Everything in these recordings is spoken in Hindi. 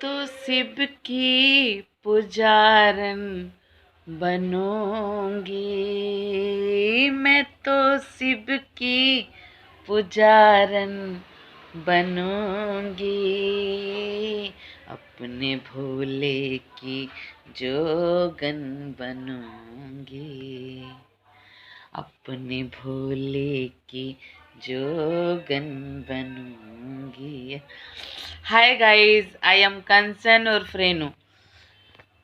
तो शिव की पुजारन बनूंगी। मैं तो शिव की पुजारन बनूंगी। अपने भोले की जोगन बनूंगी। अपने भोले की जोगन बनूंगी। हाय गाइस, आई एम कंचन और फ्रेनू।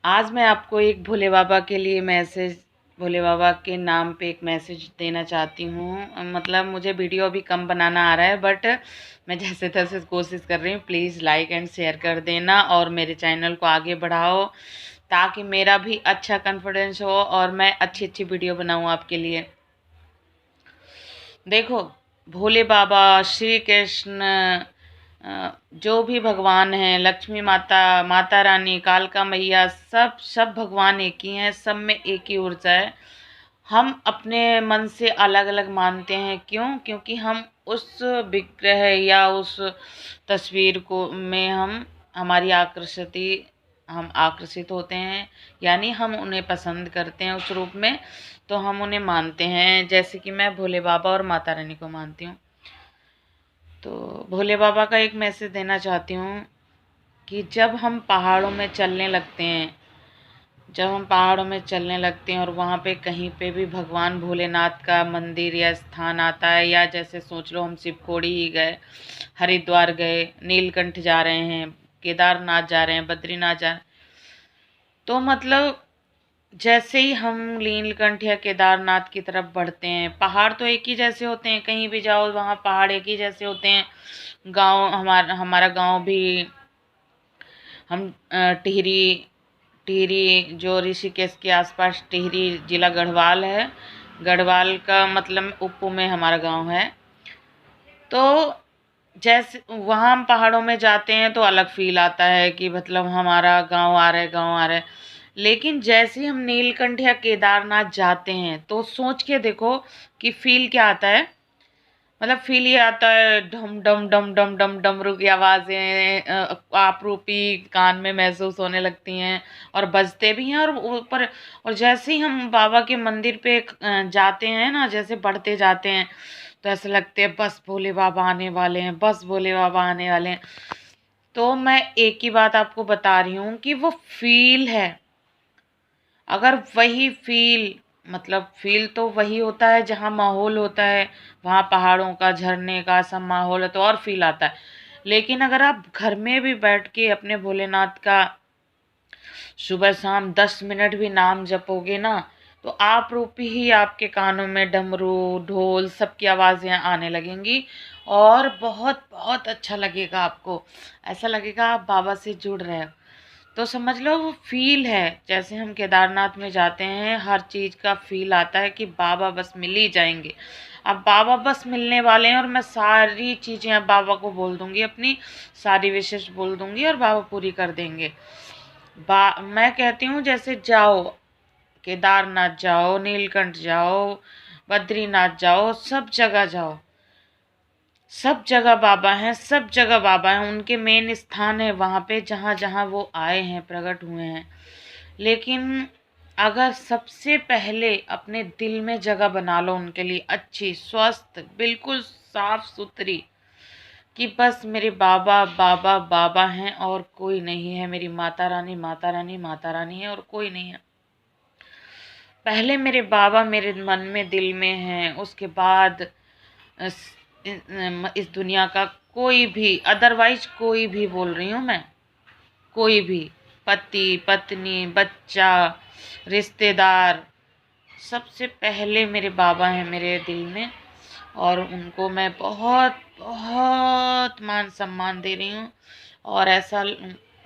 आज मैं आपको एक भोले बाबा के लिए मैसेज, भोले बाबा के नाम पे एक मैसेज देना चाहती हूँ। मतलब मुझे वीडियो अभी कम बनाना आ रहा है, बट मैं जैसे तैसे कोशिश कर रही हूँ। प्लीज़ लाइक एंड शेयर कर देना और मेरे चैनल को आगे बढ़ाओ, ताकि मेरा भी अच्छा कॉन्फिडेंस हो और मैं अच्छी अच्छी वीडियो बनाऊँ आपके लिए। देखो, भोले बाबा, श्री कृष्ण, जो भी भगवान हैं, लक्ष्मी माता, माता रानी, कालका मैया, सब भगवान एक ही हैं। सब में एक ही ऊर्जा है। हम अपने मन से अलग अलग मानते हैं। क्यों? क्योंकि हम उस विग्रह या उस तस्वीर को में हमारी हम आकर्षित होते हैं, यानी हम उन्हें पसंद करते हैं उस रूप में, तो हम उन्हें मानते हैं। जैसे कि मैं भोले बाबा और माता रानी को मानती हूँ। तो भोले बाबा का एक मैसेज देना चाहती हूँ कि जब हम पहाड़ों में चलने लगते हैं और वहाँ पे कहीं पे भी भगवान भोलेनाथ का मंदिर या स्थान आता है, या जैसे सोच लो हम शिवखोड़ी ही गए, हरिद्वार गए, नीलकंठ जा रहे हैं, केदारनाथ जा रहे हैं, बद्रीनाथ जा रहे हैं, तो मतलब जैसे ही हम नीलकंठ या केदारनाथ की तरफ बढ़ते हैं, पहाड़ तो एक ही जैसे होते हैं, कहीं भी जाओ वहाँ पहाड़ एक ही जैसे होते हैं। गांव, हमारा गांव भी, हम टिहरी टिहरी जो ऋषिकेश के आसपास टिहरी जिला गढ़वाल है, गढ़वाल का मतलब उपू में हमारा गांव है। तो जैसे वहाँ हम पहाड़ों में जाते हैं तो अलग फील आता है कि मतलब हमारा गांव आ रहा है। लेकिन जैसे ही हम नीलकंठ या केदारनाथ जाते हैं तो सोच के देखो कि फील क्या आता है। मतलब फील ये आता है, डम डम डम डम डम डमरू की आवाज़ें आप रूपी कान में महसूस होने लगती हैं और बजते भी हैं। और ऊपर, और जैसे ही हम बाबा के मंदिर पे जाते हैं ना, जैसे बढ़ते जाते हैं, तो ऐसा लगते हैं बस भोले बाबा आने वाले हैं, बस भोले बाबा आने वाले हैं। तो मैं एक ही बात आपको बता रही हूँ कि वो फील है। अगर वही फील, मतलब फील तो वही होता है जहाँ माहौल होता है, वहाँ पहाड़ों का, झरने का सब माहौल है तो और फील आता है। लेकिन अगर आप घर में भी बैठ के अपने भोलेनाथ का सुबह शाम 10 मिनट भी नाम जपोगे ना, तो आप रूपी ही आपके कानों में डमरू, ढोल सबकी आवाज़ें आने लगेंगी और बहुत बहुत अच्छा लगेगा आपको। ऐसा लगेगा आप बाबा से जुड़ रहे हो। तो समझ लो वो फील है। जैसे हम केदारनाथ में जाते हैं, हर चीज़ का फील आता है कि बाबा बस मिल ही जाएंगे। अब बाबा बस मिलने वाले हैं और मैं सारी चीज़ें अब बाबा को बोल दूंगी, अपनी सारी विशेष बोल दूंगी और बाबा पूरी कर देंगे। मैं कहती हूँ जैसे जाओ, केदारनाथ जाओ, नीलकंठ जाओ, बद्रीनाथ जाओ, सब जगह जाओ, सब जगह बाबा हैं, सब जगह बाबा हैं। उनके मेन स्थान है वहाँ पे जहाँ जहाँ वो आए हैं, प्रकट हुए हैं। लेकिन अगर सबसे पहले अपने दिल में जगह बना लो उनके लिए, अच्छी, स्वस्थ, बिल्कुल साफ सुथरी, कि बस मेरे बाबा बाबा बाबा हैं और कोई नहीं है, मेरी माता रानी माता रानी माता रानी है और कोई नहीं है। पहले मेरे बाबा मेरे मन में, दिल में हैं, उसके बाद इस दुनिया का कोई भी, अदरवाइज कोई भी बोल रही हूँ मैं, कोई भी, पति पत्नी बच्चा रिश्तेदार, सबसे पहले मेरे बाबा हैं मेरे दिल में। और उनको मैं बहुत बहुत मान सम्मान दे रही हूँ। और ऐसा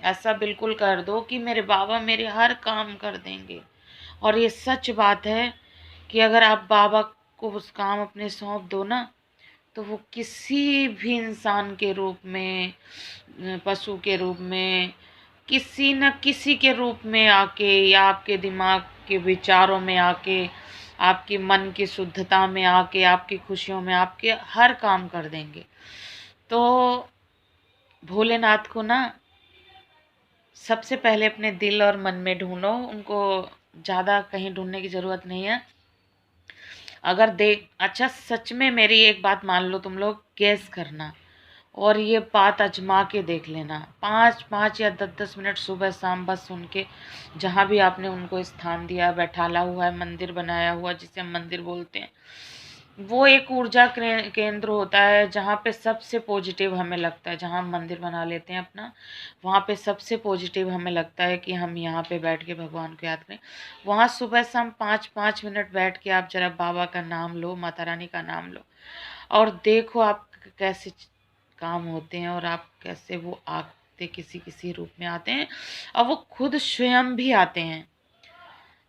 ऐसा बिल्कुल कर दो कि मेरे बाबा मेरे हर काम कर देंगे। और ये सच बात है कि अगर आप बाबा को उस काम अपने सौंप दो ना, तो वो किसी भी इंसान के रूप में, पशु के रूप में, किसी न किसी के रूप में आके, या आपके दिमाग के विचारों में आके, आपकी मन की शुद्धता में आके, आपकी खुशियों में आपके हर काम कर देंगे। तो भोलेनाथ को ना सबसे पहले अपने दिल और मन में ढूंढो उनको, ज़्यादा कहीं ढूंढने की ज़रूरत नहीं है। अगर देख अच्छा, सच में मेरी एक बात मान लो, तुम लोग गैस करना और ये बात आजमा के देख लेना। 5-5 या 10-10 मिनट सुबह शाम बस सुन के, जहाँ भी आपने उनको स्थान दिया, बैठाला हुआ है, मंदिर बनाया हुआ जिसे हम मंदिर बोलते हैं, वो एक ऊर्जा केंद्र होता है जहाँ पे सबसे पॉजिटिव हमें लगता है। जहाँ हम मंदिर बना लेते हैं अपना, वहाँ पे सबसे पॉजिटिव हमें लगता है कि हम यहाँ पे बैठ के भगवान को याद करें। वहाँ सुबह शाम 5-5 मिनट बैठ के आप जरा बाबा का नाम लो, माता रानी का नाम लो, और देखो आप कैसे काम होते हैं, और आप कैसे वो आते किसी किसी रूप में आते हैं, और वो खुद स्वयं भी आते हैं।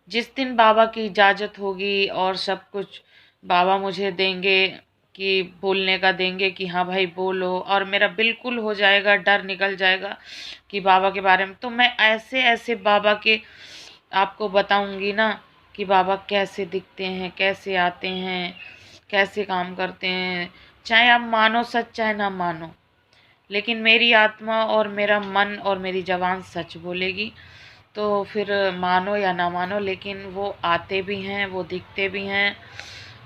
जिस दिन बाबा की इजाज़त होगी और सब कुछ बाबा मुझे देंगे, कि बोलने का देंगे कि हाँ भाई बोलो, और मेरा बिल्कुल हो जाएगा, डर निकल जाएगा कि बाबा के बारे में, तो मैं ऐसे ऐसे बाबा के आपको बताऊंगी ना कि बाबा कैसे दिखते हैं, कैसे आते हैं, कैसे काम करते हैं। चाहे आप मानो सच, चाहे ना मानो, लेकिन मेरी आत्मा और मेरा मन और मेरी ज़बान सच बोलेगी। तो फिर मानो या ना मानो, लेकिन वो आते भी हैं, वो दिखते भी हैं,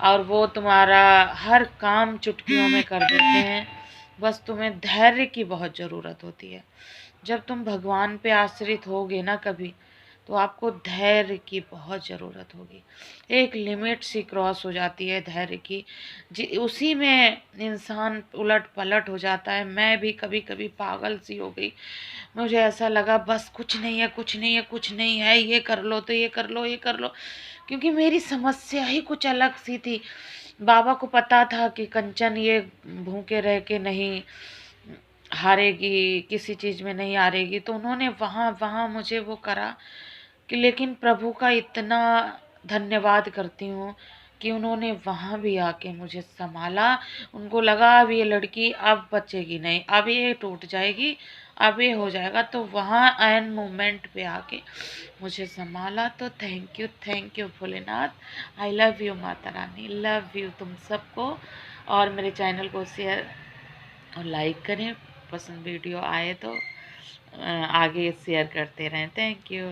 और वो तुम्हारा हर काम चुटकियों में कर देते हैं। बस तुम्हें धैर्य की बहुत ज़रूरत होती है। जब तुम भगवान पे आश्रित होगे ना कभी, तो आपको धैर्य की बहुत ज़रूरत होगी। एक लिमिट सी क्रॉस हो जाती है धैर्य की, जी उसी में इंसान उलट पलट हो जाता है। मैं भी कभी कभी पागल सी हो गई, मुझे ऐसा लगा बस कुछ नहीं है, कुछ नहीं है, कुछ नहीं है, ये कर लो तो ये कर लो, ये कर लो, क्योंकि मेरी समस्या ही कुछ अलग सी थी। बाबा को पता था कि कंचन ये भूखे रह के नहीं हारेगी, किसी चीज़ में नहीं हारेगी, तो उन्होंने वहाँ वहाँ मुझे वो करा कि, लेकिन प्रभु का इतना धन्यवाद करती हूँ कि उन्होंने वहाँ भी आके मुझे संभाला। उनको लगा अब ये लड़की अब बचेगी नहीं, अब ये टूट जाएगी, अब ये हो जाएगा, तो वहाँ एन मोमेंट पे आके मुझे संभाला। तो thank you Bholenath. I love you Mata Rani, love you तुम सबको। और मेरे चैनल को शेयर और लाइक करें, पसंद वीडियो आए तो आगे शेयर करते रहें। Thank you.